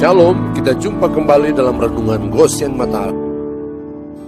Shalom, kita jumpa kembali dalam Renungan Gosyen Mata.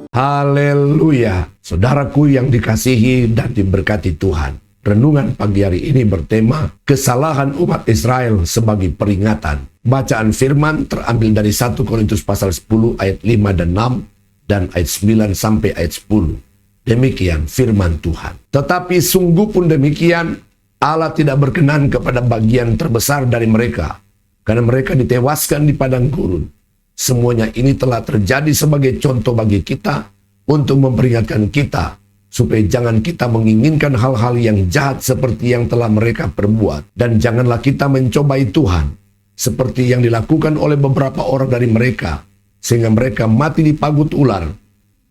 Haleluya, saudaraku yang dikasihi dan diberkati Tuhan. Renungan pagi hari ini bertema kesalahan umat Israel sebagai peringatan. Bacaan firman terambil dari 1 Korintus pasal 10 ayat 5 dan 6 dan ayat 9 sampai ayat 10. Demikian firman Tuhan. Tetapi sungguh pun demikian, Allah tidak berkenan kepada bagian terbesar dari mereka, karena mereka ditewaskan di padang gurun. Semuanya ini telah terjadi sebagai contoh bagi kita untuk memperingatkan kita supaya jangan kita menginginkan hal-hal yang jahat seperti yang telah mereka perbuat. Dan janganlah kita mencobai Tuhan seperti yang dilakukan oleh beberapa orang dari mereka, sehingga mereka mati dipagut ular.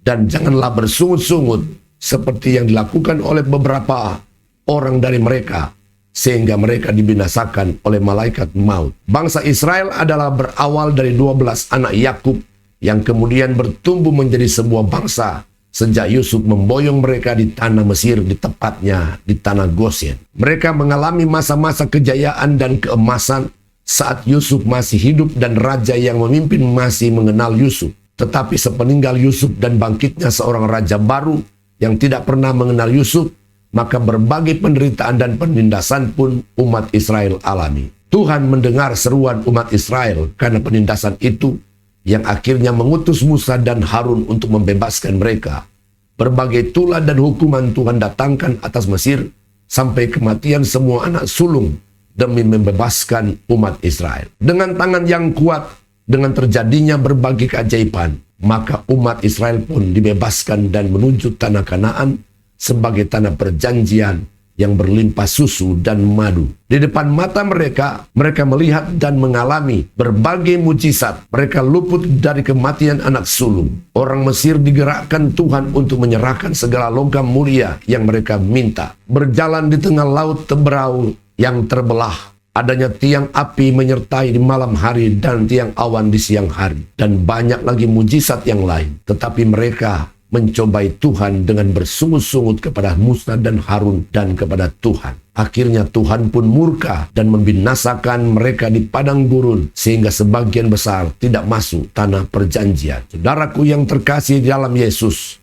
Dan janganlah bersungut-sungut seperti yang dilakukan oleh beberapa orang dari mereka, sehingga mereka dibinasakan oleh malaikat maut. Bangsa Israel adalah berawal dari 12 anak Yakub yang kemudian bertumbuh menjadi sebuah bangsa sejak Yusuf memboyong mereka di tanah Mesir, di tepatnya di tanah Gosyen. Mereka mengalami masa-masa kejayaan dan keemasan saat Yusuf masih hidup dan raja yang memimpin masih mengenal Yusuf. Tetapi sepeninggal Yusuf dan bangkitnya seorang raja baru yang tidak pernah mengenal Yusuf, maka berbagai penderitaan dan penindasan pun umat Israel alami. Tuhan mendengar seruan umat Israel karena penindasan itu, yang akhirnya mengutus Musa dan Harun untuk membebaskan mereka. Berbagai tulah dan hukuman Tuhan datangkan atas Mesir sampai kematian semua anak sulung demi membebaskan umat Israel. Dengan tangan yang kuat, dengan terjadinya berbagai keajaiban, maka umat Israel pun dibebaskan dan menuju tanah Kanaan sebagai tanah perjanjian yang berlimpah susu dan madu. Di depan mata mereka, mereka melihat dan mengalami berbagai mujizat. Mereka luput dari kematian anak sulung. Orang Mesir digerakkan Tuhan untuk menyerahkan segala logam mulia yang mereka minta. Berjalan di tengah laut Teberau yang terbelah. Adanya tiang api menyertai di malam hari dan tiang awan di siang hari. Dan banyak lagi mujizat yang lain. Tetapi mereka mencobai Tuhan dengan bersungut-sungut kepada Musa dan Harun dan kepada Tuhan. Akhirnya Tuhan pun murka dan membinasakan mereka di padang gurun, sehingga sebagian besar tidak masuk tanah perjanjian. Saudaraku yang terkasih di dalam Yesus,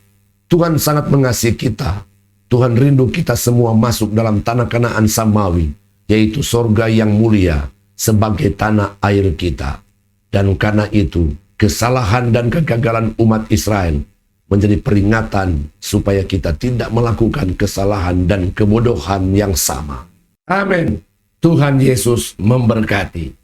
Tuhan sangat mengasihi kita. Tuhan rindu kita semua masuk dalam tanah Kanaan Samawi, yaitu sorga yang mulia sebagai tanah air kita. Dan karena itu, kesalahan dan kegagalan umat Israel menjadi peringatan supaya kita tidak melakukan kesalahan dan kebodohan yang sama. Amin. Tuhan Yesus memberkati.